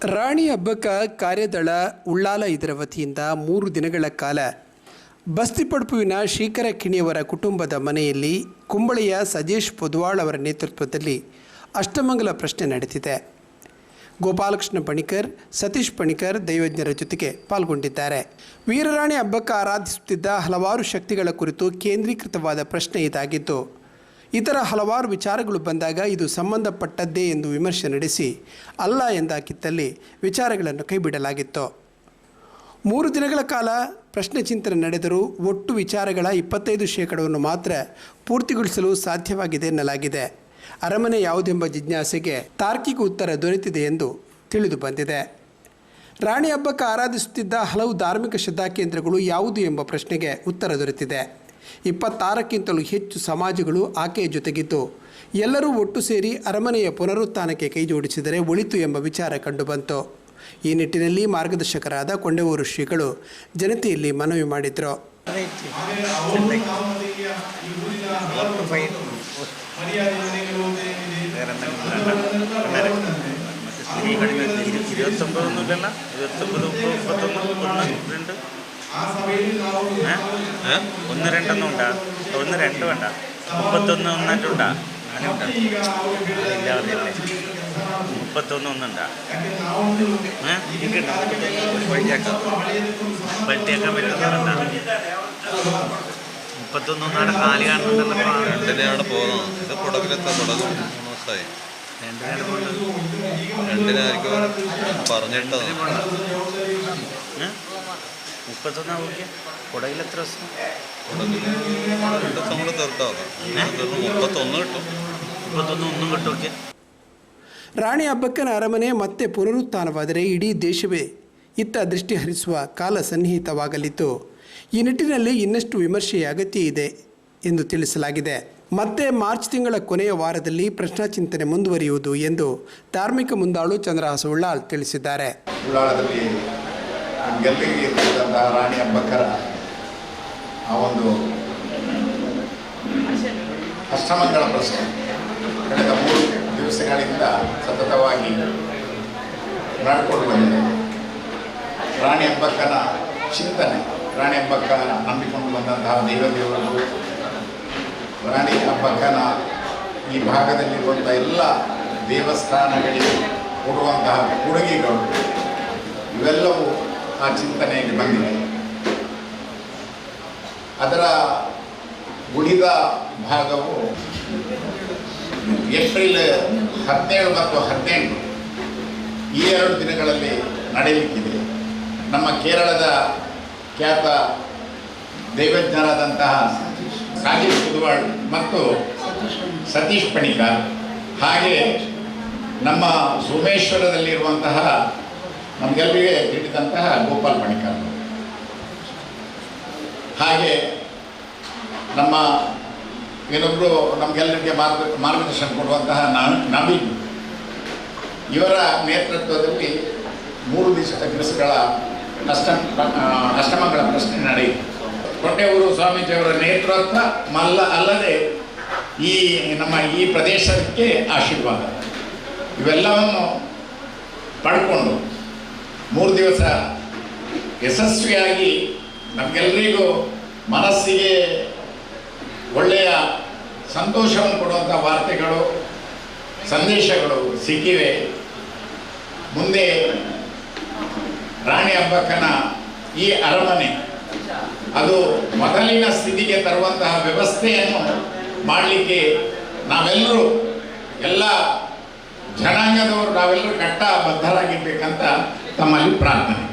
ರಾಣಿ ಹಬ್ಬಕ್ಕ ಕಾರ್ಯದಳ ಉಳ್ಳಾಲ ಇದರ ವತಿಯಿಂದ 3 ದಿನಗಳ ಕಾಲ ಬಸ್ತಿಪಡ್ಪುವಿನ ಶ್ರೀಕರ ಕಿಣಿಯವರ ಕುಟುಂಬದ ಮನೆಯಲ್ಲಿ ಕುಂಬಳೆಯ ಸಜೇಶ್ ಪೊದ್ವಾಳ್ ಅವರ ನೇತೃತ್ವದಲ್ಲಿ ಅಷ್ಟಮಂಗಲ ಪ್ರಶ್ನೆ ನಡೆದಿದೆ. ಗೋಪಾಲಕೃಷ್ಣ ಪಣಿಕರ್, ಸತೀಶ್ ಪಣಿಕರ್ ದೈವಜ್ಞರ ಜೊತೆಗೆ ಪಾಲ್ಗೊಂಡಿದ್ದಾರೆ. ವೀರರಾಣಿ ಹಬ್ಬಕ್ಕ ಆರಾಧಿಸುತ್ತಿದ್ದ ಹಲವಾರು ಶಕ್ತಿಗಳ ಕುರಿತು ಕೇಂದ್ರೀಕೃತವಾದ ಪ್ರಶ್ನೆ ಇದಾಗಿದ್ದು, ಇತರ ಹಲವಾರು ವಿಚಾರಗಳು ಬಂದಾಗ ಇದು ಸಂಬಂಧಪಟ್ಟದ್ದೇ ಎಂದು ವಿಮರ್ಶೆ ನಡೆಸಿ ಅಲ್ಲ ಎಂದಾಕಿದ್ದಲ್ಲಿ ವಿಚಾರಗಳನ್ನು ಕೈಬಿಡಲಾಗಿತ್ತು. 3 ದಿನಗಳ ಕಾಲ ಪ್ರಶ್ನೆ ಚಿಂತನೆ ನಡೆದರೂ ಒಟ್ಟು ವಿಚಾರಗಳ 25% ಮಾತ್ರ ಪೂರ್ತಿಗೊಳಿಸಲು ಸಾಧ್ಯವಾಗಿದೆ ಎನ್ನಲಾಗಿದೆ. ಅರಮನೆ ಯಾವುದೆಂಬ ಜಿಜ್ಞಾಸೆಗೆ ತಾರ್ಕಿಕ ಉತ್ತರ ದೊರೆತಿದೆ ಎಂದು ತಿಳಿದು ಬಂದಿದೆ. ರಾಣಿ ಹಬ್ಬಕ್ಕೆ ಆರಾಧಿಸುತ್ತಿದ್ದ ಹಲವು ಧಾರ್ಮಿಕ ಶ್ರದ್ಧಾಕೇಂದ್ರಗಳು ಯಾವುದು ಎಂಬ ಪ್ರಶ್ನೆಗೆ ಉತ್ತರ ದೊರೆತಿದೆ. 26ಕ್ಕಿಂತಲೂ ಹೆಚ್ಚು ಸಮಾಜಗಳು ಆಕೆಯ ಜೊತೆಗಿದ್ದು ಎಲ್ಲರೂ ಒಟ್ಟು ಸೇರಿ ಅರಮನೆಯ ಪುನರುತ್ಥಾನಕ್ಕೆ ಕೈಜೋಡಿಸಿದರೆ ಒಳಿತು ಎಂಬ ವಿಚಾರ ಕಂಡುಬಂತು. ಈ ನಿಟ್ಟಿನಲ್ಲಿ ಮಾರ್ಗದರ್ಶಕರಾದ ಕೊಂಡೆವೂರು ಶ್ರೀಗಳು ಜನತೆಯಲ್ಲಿ ಮನವಿ ಮಾಡಿದರು. ഒന്ന് രണ്ടൊന്നും ഉണ്ടാ, ഒന്ന് രണ്ട് വേണ്ട, 31 ഒന്നായിട്ടുണ്ടാ, അങ്ങനെ ഉണ്ടാ, ഇല്ലാതെയല്ലേ 31 ഒന്നുണ്ടാ, പറ്റിയാക്കാൻ പറ്റുന്നുണ്ടാ, 31 ഒന്നാടെ കാലി കാണുന്നുണ്ടല്ലോ. രണ്ടിനാണ് പോകുന്നത്. ഇത് കുടകിലെത്താൻ കുടക് 3 ദിവസമായി. രണ്ടിനായിരിക്കും പറഞ്ഞിട്ടത്. 31 ആവുക. കുടകിൽ എത്ര ദിവസം? കുടകിൽ 2 ദിവസം കൂടെ തീർത്താക്കാം. 31 കിട്ടും. 31 ഒന്നും കിട്ടുമൊക്കെ. ರಾಣಿ ಹಬ್ಬಕ್ಕನ ಅರಮನೆ ಮತ್ತೆ ಪುನರುತ್ಥಾನವಾದರೆ ಇಡೀ ದೇಶವೇ ಇತ್ತ ದೃಷ್ಟಿ ಹರಿಸುವ ಕಾಲ ಸನ್ನಿಹಿತವಾಗಲಿದ್ದು, ಈ ನಿಟ್ಟಿನಲ್ಲಿ ಇನ್ನಷ್ಟು ವಿಮರ್ಶೆಯ ಅಗತ್ಯ ಇದೆ ಎಂದು ತಿಳಿಸಲಾಗಿದೆ. ಮತ್ತೆ ಮಾರ್ಚ್ ತಿಂಗಳ ಕೊನೆಯ ವಾರದಲ್ಲಿ ಪ್ರಶ್ನಾ ಚಿಂತನೆ ಮುಂದುವರಿಯುವುದು ಎಂದು ಧಾರ್ಮಿಕ ಮುಂದಾಳು ಚಂದ್ರಹಾಸ ಉಳ್ಳಾಳ್ ತಿಳಿಸಿದ್ದಾರೆ. ಉಳ್ಳಾಳದಲ್ಲಿ ಗೆಲ್ಲಿಗೆ ಇರ್ತಕ್ಕಂತಹ ರಾಣಿ ಹಬ್ಬಕ್ಕರ ಆ ಒಂದು ಅಷ್ಟಮಂಗಳ ಪ್ರಶ್ನೆ ಕಳೆದ 3 ದಿವಸಗಳಿಂದ ಸತತವಾಗಿ ಮಾಡಿಕೊಂಡು ಬಂದಿದೆ. ರಾಣಿ ಹಬ್ಬಕ್ಕನ ಚಿಂತನೆ, ರಾಣಿ ಹಬ್ಬಕ್ಕ ನಂಬಿಕೊಂಡು ಬಂದಂತಹ ದೇವದೇವರು, ರಾಣಿ ಹಬ್ಬಕ್ಕನ ಈ ಭಾಗದಲ್ಲಿರುವಂಥ ಎಲ್ಲ ದೇವಸ್ಥಾನಗಳಿಗೆ ಕೊಡುವಂತಹ ಕೊಡುಗೆಗಳು ಇವೆಲ್ಲವೂ ಆ ಚಿಂತನೆಯಲ್ಲಿ ಬಂದಿದೆ. ಅದರ ಉಳಿದ ಭಾಗವು ಏಪ್ರಿಲ್ 17 ಮತ್ತು 18 ಈ 2 ದಿನಗಳಲ್ಲಿ ನಡೆಯಲಿಕ್ಕಿದೆ. ನಮ್ಮ ಕೇರಳದ ಖ್ಯಾತ ದೈವಜ್ಞರಾದಂತಹ ಸಜೇಶ್ ಪೊದ್ವಾಳ್ ಮತ್ತು ಸತೀಶ್ ಪಣಿಕರ್, ಹಾಗೆ ನಮ್ಮ ಸೋಮೇಶ್ವರದಲ್ಲಿರುವಂತಹ ನಮಗೆಲ್ಲರಿಗೆ ತಿಳಿದಂತಹ ಗೋಪಾಲ್ ಪಣಿಕರ್, ಹಾಗೆ ನಮ್ಮ ಇನ್ನೊಬ್ಬರು ನಮಗೆಲ್ಲರಿಗೆ ಮಾರ್ಗದರ್ಶನ ಕೊಡುವಂತಹ ನವೀನ್, ಇವರ ನೇತೃತ್ವದಲ್ಲಿ 3 ದಿವಸಗಳ ಅಷ್ಟಮಂಗಳ ಪ್ರಶ್ನೆ ನಡೆಯಿತು. ಕೊಂಡೆವೂರು ಸ್ವಾಮೀಜಿಯವರ ನೇತೃತ್ವ ಅಲ್ಲದೆ ಈ ಪ್ರದೇಶಕ್ಕೆ ಆಶೀರ್ವಾದ ಇವೆಲ್ಲವನ್ನು ಪಡ್ಕೊಂಡು 3 ದಿವಸ ಯಶಸ್ವಿಯಾಗಿ ನಮಗೆಲ್ಲರಿಗೂ ಮನಸ್ಸಿಗೆ ಒಳ್ಳೆಯ ಸಂತೋಷವನ್ನು ಕೊಡುವಂಥ ವಾರ್ತೆಗಳು, ಸಂದೇಶಗಳು ಸಿಕ್ಕಿವೆ. ಮುಂದೆ ರಾಣಿ ಹಬ್ಬಕ್ಕನ ಈ ಅರಮನೆ ಅದು ಮೊದಲಿನ ಸ್ಥಿತಿಗೆ ತರುವಂತಹ ವ್ಯವಸ್ಥೆಯನ್ನು ಮಾಡಲಿಕ್ಕೆ ನಾವೆಲ್ಲರೂ, ಎಲ್ಲ ಜನಾಂಗದವರು ನಾವೆಲ್ಲರೂ ಕಟ್ಟಬದ್ಧರಾಗಿರ್ಬೇಕಂತ ತಮ್ಮಲ್ಲಿ ಪ್ರಾರ್ಥನೆ.